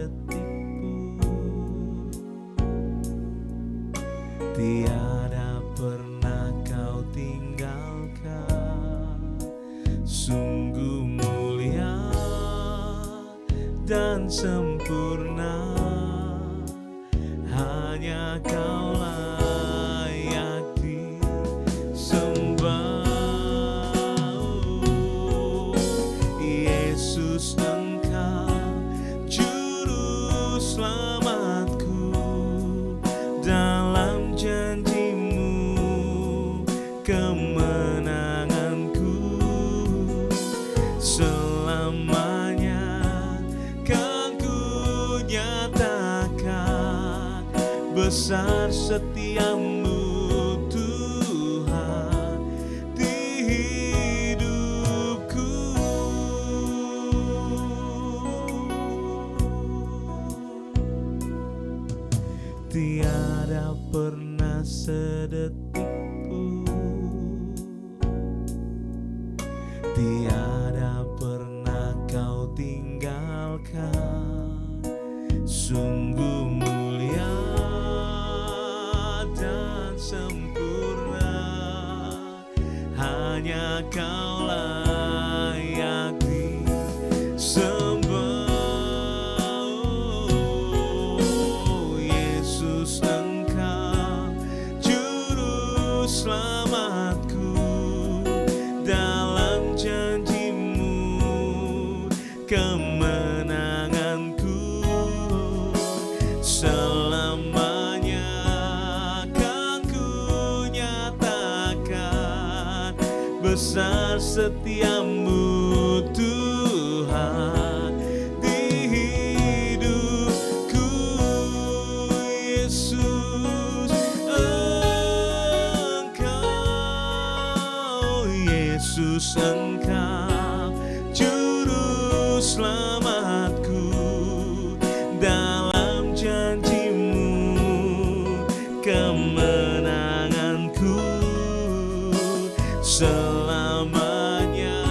sedetik pun tiada pernah kau tinggalkan. Sungguh mulia dan sempurna, hanya kau layak disembah. Yesus, Engkau juru selamatku, dalam janji-Mu kemenanganku. Selamanya kan ku nyatakan besar setiamu Tuhan di hidupku. Tiada pernah sedetik pun, tiada pernah kau tinggalkan. Sungguh mulia dan sempurna, hanya kau layak disembah. Yesus, Engkau juru selamatku, dalam janji-Mu kemenanganku. Selamanya kan ku nyatakan besar setiamu Tuhan di hidupku. Yesus, Engkau, Yesus, Engkau juru selamatku, dalam janji-Mu kemenanganku. Selamanya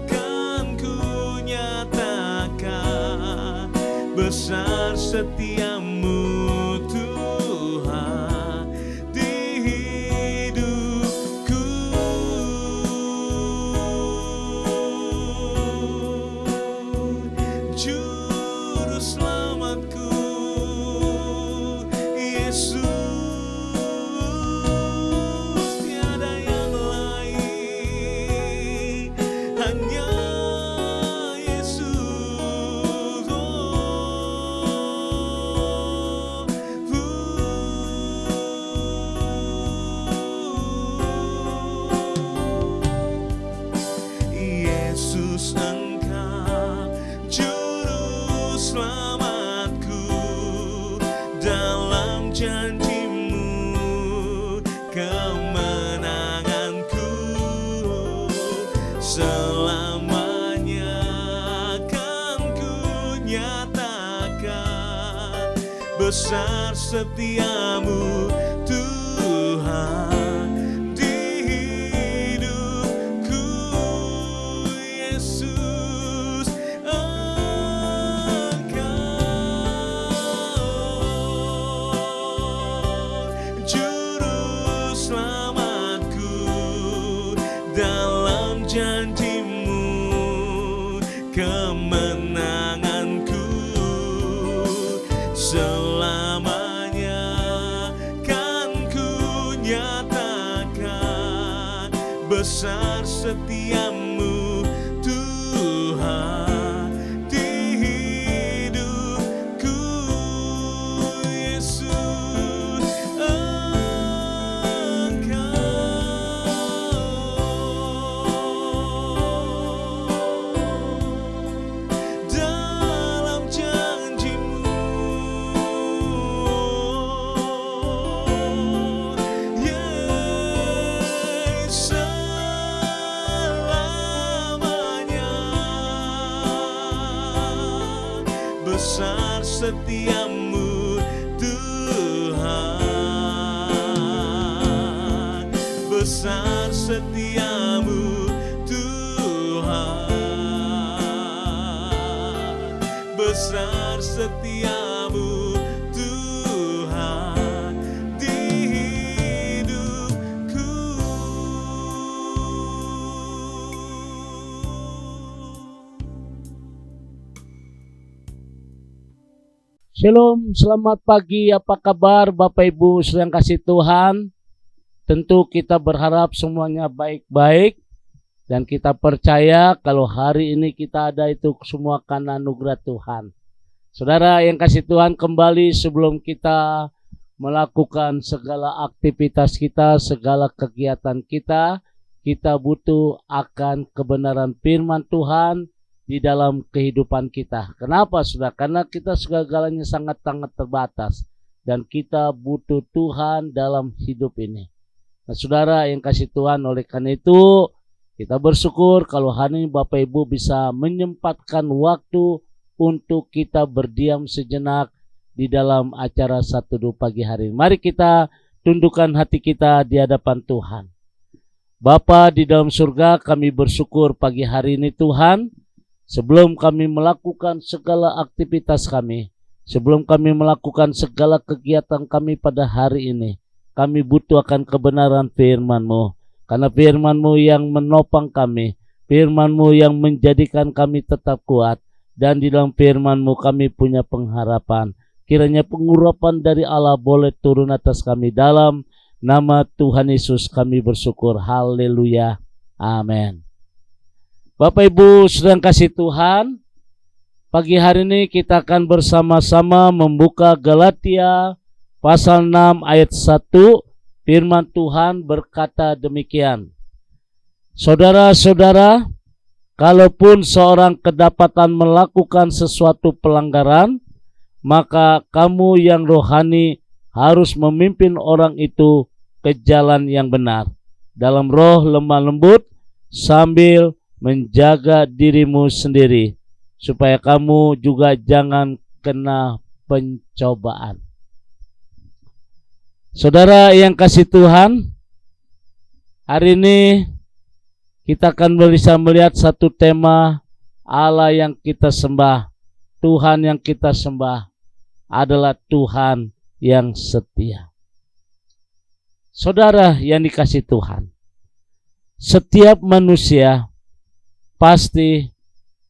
kan ku nyatakan besar setiamu Tuhan di hidupku. Juru selamatku, Yesus, tiada yang lain, hanya Yesus. Yesus, Engkau juru selamatku, dalam janji-Mu kemenanganku. Selamanya kan ku nyatakan besar setiamu Tuhan di hidupku. Yesus, Engkau juru selamatku, dalam janji-Mu kemenanganku. Selamanya kan ku nyatakan besar setiamu Tuhan di hidupku. Yesus, Engkau dalam janji-Mu, selamanya besar setiamu Tuhan, besar setiamu Tuhan, besar setiamu Tuhan di hidupku. Shalom, selamat pagi, apa kabar Bapak Ibu yang kasih Tuhan? Tentu kita berharap semuanya baik-baik dan kita percaya kalau hari ini kita ada itu semua karena anugerah Tuhan. Saudara yang kasih Tuhan, kembali sebelum kita melakukan segala aktivitas kita, segala kegiatan kita, kita butuh akan kebenaran firman Tuhan di dalam kehidupan kita. Kenapa saudara? Karena kita segalanya sangat-sangat terbatas dan kita butuh Tuhan dalam hidup ini. Nah saudara yang kasih Tuhan, oleh karena itu kita bersyukur kalau hari ini Bapak Ibu bisa menyempatkan waktu untuk kita berdiam sejenak di dalam acara Satu Teduh pagi hari. Mari kita tundukkan hati kita di hadapan Tuhan. Bapa di dalam surga, kami bersyukur pagi hari ini Tuhan. Sebelum kami melakukan segala aktivitas kami, sebelum kami melakukan segala kegiatan kami pada hari ini, kami butuh akan kebenaran firman-Mu. Karena firman-Mu yang menopang kami, firman-Mu yang menjadikan kami tetap kuat, dan di dalam firman-Mu kami punya pengharapan. Kiranya pengurapan dari Allah boleh turun atas kami dalam nama Tuhan Yesus kami bersyukur. Haleluya. Amin. Bapak Ibu sedang kasih Tuhan, pagi hari ini kita akan bersama-sama membuka Galatia pasal 6 ayat 1. Firman Tuhan berkata demikian. Saudara-saudara, kalaupun seorang kedapatan melakukan sesuatu pelanggaran, maka kamu yang rohani harus memimpin orang itu ke jalan yang benar, dalam roh lemah lembut, sambil menjaga dirimu sendiri, supaya kamu juga jangan kena pencobaan. Saudara yang kasih Tuhan, hari ini kita akan bisa melihat satu tema Allah yang kita sembah, Tuhan yang kita sembah adalah Tuhan yang setia. Saudara yang dikasih Tuhan, setiap manusia pasti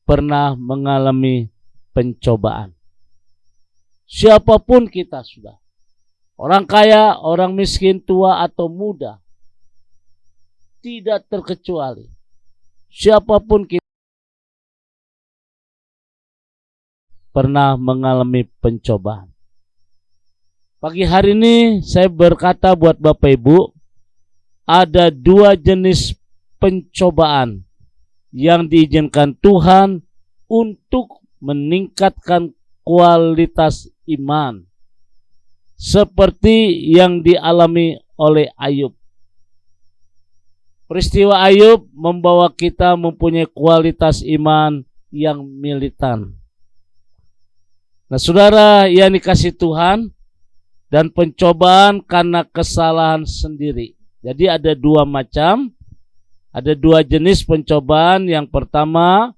pernah mengalami pencobaan. Siapapun kita sudah, orang kaya, orang miskin, tua atau muda, tidak terkecuali. Siapapun kita pernah mengalami pencobaan. Pagi hari ini saya berkata buat Bapak Ibu, ada dua jenis pencobaan yang diizinkan Tuhan untuk meningkatkan kualitas iman, seperti yang dialami oleh Ayub. Peristiwa Ayub membawa kita mempunyai kualitas iman yang militan. Nah saudara yang dikasih Tuhan, dan pencobaan karena kesalahan sendiri. Jadi ada dua macam. Ada dua jenis pencobaan. Yang pertama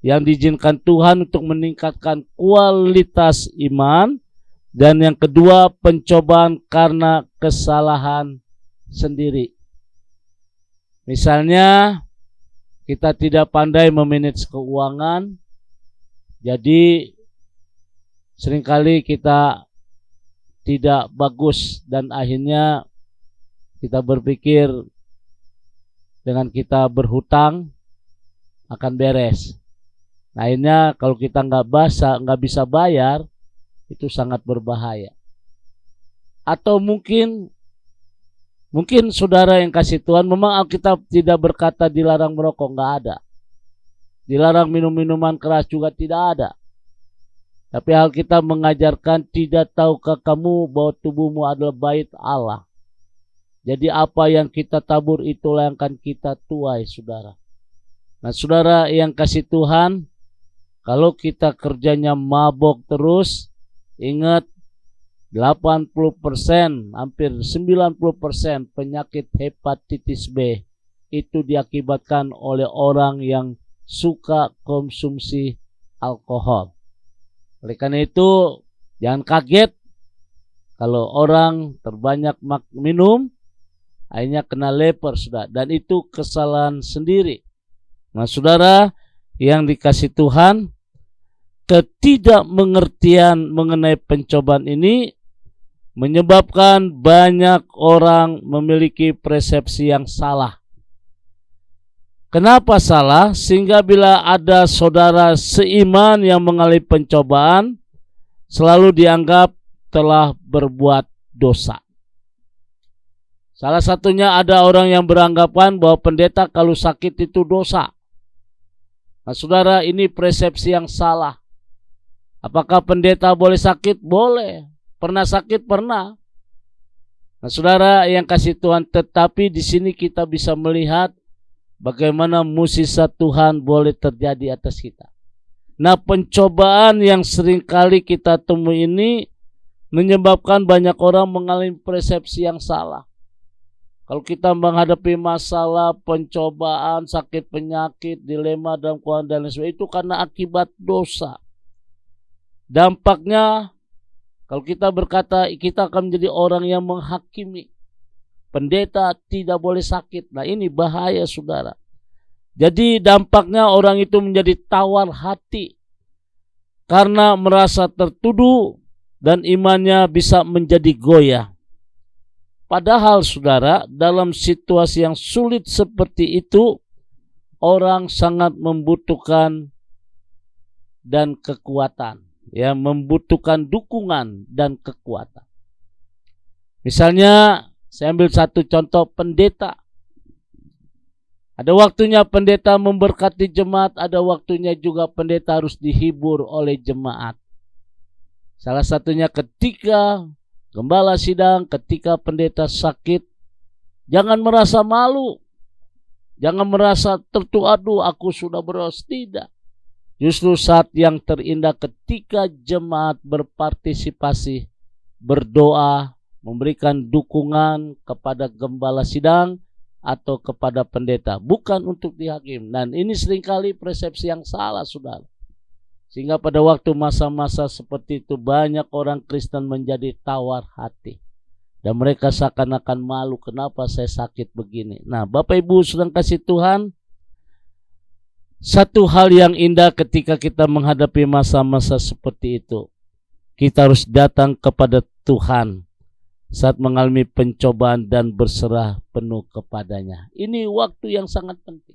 yang diizinkan Tuhan untuk meningkatkan kualitas iman. Dan yang kedua pencobaan karena kesalahan sendiri. Misalnya kita tidak pandai memanage keuangan. Jadi seringkali kita tidak bagus dan akhirnya kita berpikir dengan kita berhutang akan beres. Nah, akhirnya kalau kita nggak bisa bayar, itu sangat berbahaya. Atau mungkin saudara yang kasih Tuhan, memang Alkitab tidak berkata dilarang merokok, nggak ada. Dilarang minum minuman keras juga tidak ada. Tapi Alkitab mengajarkan, tidak tahukah kamu bahwa tubuhmu adalah bait Allah. Jadi apa yang kita tabur itulah yang akan kita tuai, saudara. Nah saudara yang kasih Tuhan, kalau kita kerjanya mabok terus, ingat 80%, hampir 90% penyakit hepatitis B itu diakibatkan oleh orang yang suka konsumsi alkohol. Oleh karena itu, jangan kaget kalau orang terbanyak minum, akhirnya kena leper, saudara. Dan itu kesalahan sendiri. Nah, saudara yang dikasih Tuhan, ketidakmengertian mengenai pencobaan ini menyebabkan banyak orang memiliki persepsi yang salah. Kenapa salah? Sehingga bila ada saudara seiman yang mengalami pencobaan, selalu dianggap telah berbuat dosa. Salah satunya ada orang yang beranggapan bahwa pendeta kalau sakit itu dosa. Nah, saudara, ini persepsi yang salah. Apakah pendeta boleh sakit? Boleh. Pernah sakit? Pernah. Nah, saudara yang kasih Tuhan, tetapi di sini kita bisa melihat bagaimana mukjizat Tuhan boleh terjadi atas kita. Nah, pencobaan yang seringkali kita temui ini menyebabkan banyak orang mengalami persepsi yang salah. Kalau kita menghadapi masalah, pencobaan, sakit penyakit, dilema dalam keuangan dan lain sebagainya, itu karena akibat dosa. Dampaknya, kalau kita berkata kita akan menjadi orang yang menghakimi. Pendeta tidak boleh sakit. Nah, ini bahaya, saudara. Jadi dampaknya orang itu menjadi tawar hati karena merasa tertuduh dan imannya bisa menjadi goyah. Padahal, saudara, dalam situasi yang sulit seperti itu, orang sangat membutuhkan dan kekuatan, ya, membutuhkan dukungan dan kekuatan. Misalnya, saya ambil satu contoh pendeta. Ada waktunya pendeta memberkati jemaat, ada waktunya juga pendeta harus dihibur oleh jemaat. Salah satunya ketika gembala sidang, ketika pendeta sakit, jangan merasa malu. Jangan merasa aduh aku sudah berdosa. Tidak. Justru saat yang terindah ketika jemaat berpartisipasi, berdoa, memberikan dukungan kepada gembala sidang atau kepada pendeta, bukan untuk dihakim. Dan ini seringkali persepsi yang salah, saudara. Sehingga pada waktu masa-masa seperti itu banyak orang Kristen menjadi tawar hati. Dan mereka seakan-akan malu, kenapa saya sakit begini. Nah, Bapak Ibu sedang kasih Tuhan, satu hal yang indah ketika kita menghadapi masa-masa seperti itu, kita harus datang kepada Tuhan saat mengalami pencobaan dan berserah penuh kepadanya. Ini waktu yang sangat penting.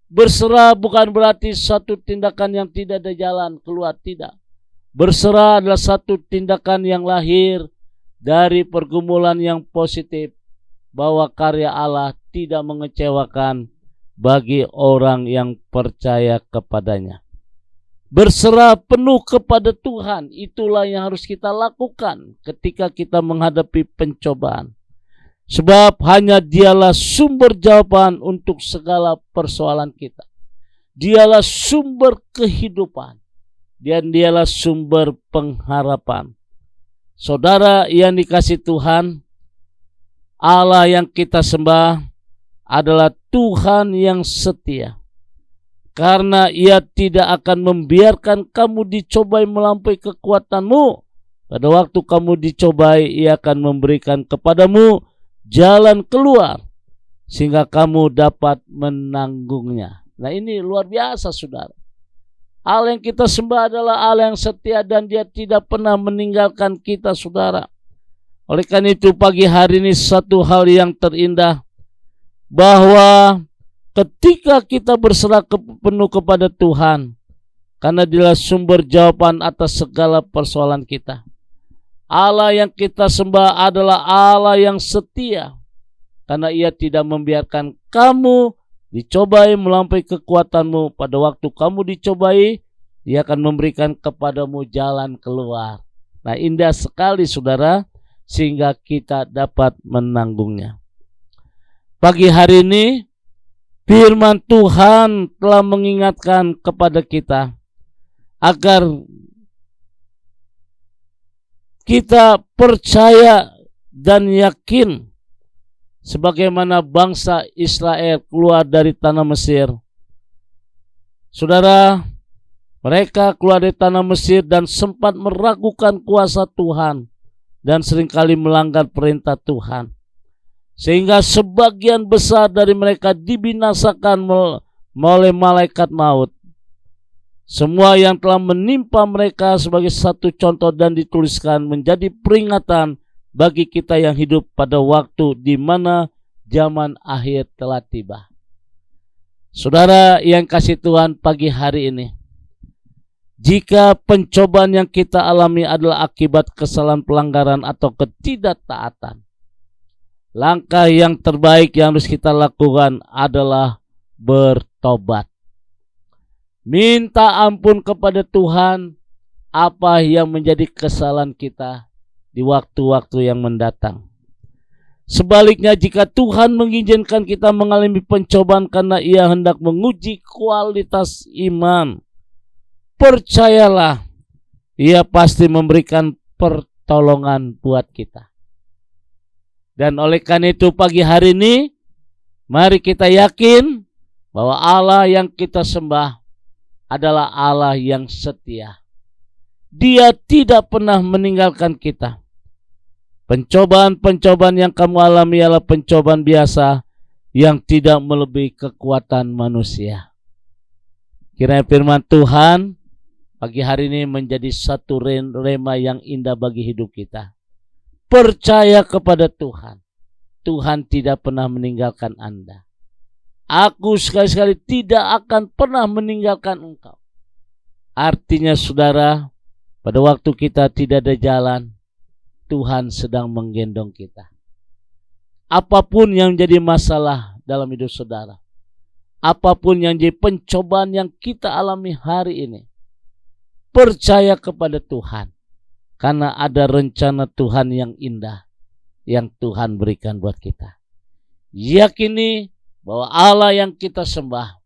Berserah bukan berarti satu tindakan yang tidak ada jalan keluar, tidak. Berserah adalah satu tindakan yang lahir dari pergumulan yang positif, bahwa karya Allah tidak mengecewakan bagi orang yang percaya kepadanya. Berserah penuh kepada Tuhan, itulah yang harus kita lakukan ketika kita menghadapi pencobaan. Sebab hanya Dialah sumber jawaban untuk segala persoalan kita. Dialah sumber kehidupan dan Dialah sumber pengharapan. Saudara yang dikasih Tuhan, Allah yang kita sembah adalah Tuhan yang setia. Karena Ia tidak akan membiarkan kamu dicobai melampaui kekuatanmu. Pada waktu kamu dicobai, Ia akan memberikan kepadamu jalan keluar sehingga kamu dapat menanggungnya. Nah, ini luar biasa, saudara. Allah yang kita sembah adalah Allah yang setia dan Dia tidak pernah meninggalkan kita, saudara. Oleh karena itu pagi hari ini satu hal yang terindah, bahwa ketika kita berserah penuh kepada Tuhan, karena Dialah sumber jawaban atas segala persoalan kita. Allah yang kita sembah adalah Allah yang setia, karena Ia tidak membiarkan kamu dicobai melampaui kekuatanmu. Pada waktu kamu dicobai, Dia akan memberikan kepadamu jalan keluar. Nah, indah sekali, saudara, sehingga kita dapat menanggungnya. Pagi hari ini firman Tuhan telah mengingatkan kepada kita agar kita percaya dan yakin sebagaimana bangsa Israel keluar dari tanah Mesir. Saudara, Mereka keluar dari tanah Mesir dan sempat meragukan kuasa Tuhan dan seringkali melanggar perintah Tuhan. Sehingga sebagian besar dari mereka dibinasakan oleh malaikat maut. Semua yang telah menimpa mereka sebagai satu contoh dan dituliskan menjadi peringatan bagi kita yang hidup pada waktu di mana zaman akhir telah tiba. Saudara yang kasih Tuhan, pagi hari ini, jika pencobaan yang kita alami adalah akibat kesalahan, pelanggaran atau ketidaktaatan, langkah yang terbaik yang harus kita lakukan adalah bertobat. Minta ampun kepada Tuhan apa yang menjadi kesalahan kita di waktu-waktu yang mendatang. Sebaliknya, jika Tuhan mengizinkan kita mengalami pencobaan karena Ia hendak menguji kualitas iman, percayalah, Ia pasti memberikan pertolongan buat kita. Dan oleh karena itu pagi hari ini, mari kita yakin bahwa Allah yang kita sembah adalah Allah yang setia. Dia tidak pernah meninggalkan kita. Pencobaan-pencobaan yang kamu alami adalah pencobaan biasa yang tidak melebihi kekuatan manusia. Kiranya firman Tuhan pagi hari ini menjadi satu rema yang indah bagi hidup kita. Percaya kepada Tuhan. Tuhan tidak pernah meninggalkan Anda. Aku sekali-sekali tidak akan pernah meninggalkan engkau. Artinya saudara, pada waktu kita tidak ada jalan, Tuhan sedang menggendong kita. Apapun yang jadi masalah dalam hidup saudara, apapun yang jadi pencobaan yang kita alami hari ini, percaya kepada Tuhan, karena ada rencana Tuhan yang indah yang Tuhan berikan buat kita. Yakini bahwa Allah yang kita sembah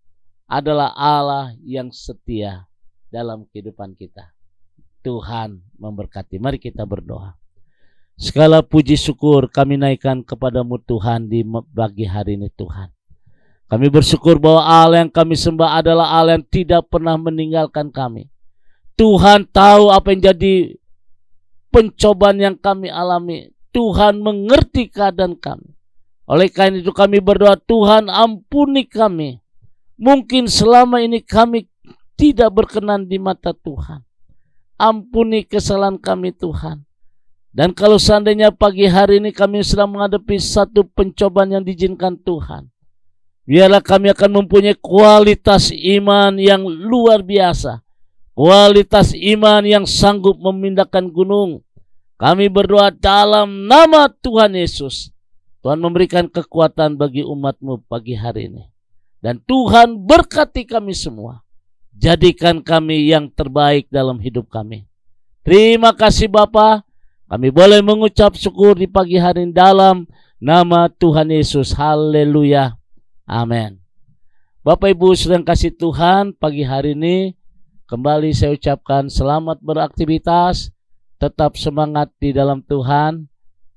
adalah Allah yang setia dalam kehidupan kita. Tuhan memberkati. Mari kita berdoa. Segala puji syukur kami naikkan kepadamu Tuhan di pagi hari ini Tuhan. Kami bersyukur bahwa Allah yang kami sembah adalah Allah yang tidak pernah meninggalkan kami. Tuhan tahu apa yang jadi pencobaan yang kami alami. Tuhan mengerti keadaan kami. Oleh karena itu kami berdoa, Tuhan ampuni kami. Mungkin selama ini kami tidak berkenan di mata Tuhan. Ampuni kesalahan kami Tuhan. Dan kalau seandainya pagi hari ini kami sedang menghadapi satu pencobaan yang diizinkan Tuhan, biarlah kami akan mempunyai kualitas iman yang luar biasa. Kualitas iman yang sanggup memindahkan gunung. Kami berdoa dalam nama Tuhan Yesus. Tuhan memberikan kekuatan bagi umat-Mu pagi hari ini. Dan Tuhan berkati kami semua. Jadikan kami yang terbaik dalam hidup kami. Terima kasih Bapa. Kami boleh mengucap syukur di pagi hari ini dalam nama Tuhan Yesus. Haleluya. Amin. Bapak Ibu sedang kasih Tuhan, pagi hari ini kembali saya ucapkan selamat beraktivitas. Tetap semangat di dalam Tuhan.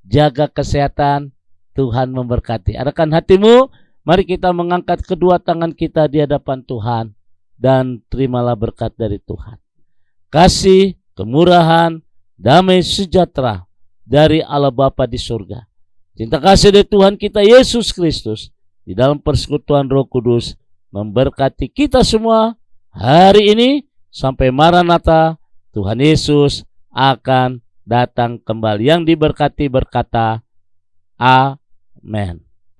Jaga kesehatan. Tuhan memberkati. Arahkan hatimu. Mari kita mengangkat kedua tangan kita di hadapan Tuhan. Dan terimalah berkat dari Tuhan. Kasih, kemurahan, damai sejahtera dari Allah Bapa di surga. Cinta kasih dari Tuhan kita Yesus Kristus di dalam persekutuan Roh Kudus memberkati kita semua hari ini sampai Maranatha. Tuhan Yesus akan datang kembali. Yang diberkati berkata, Amin.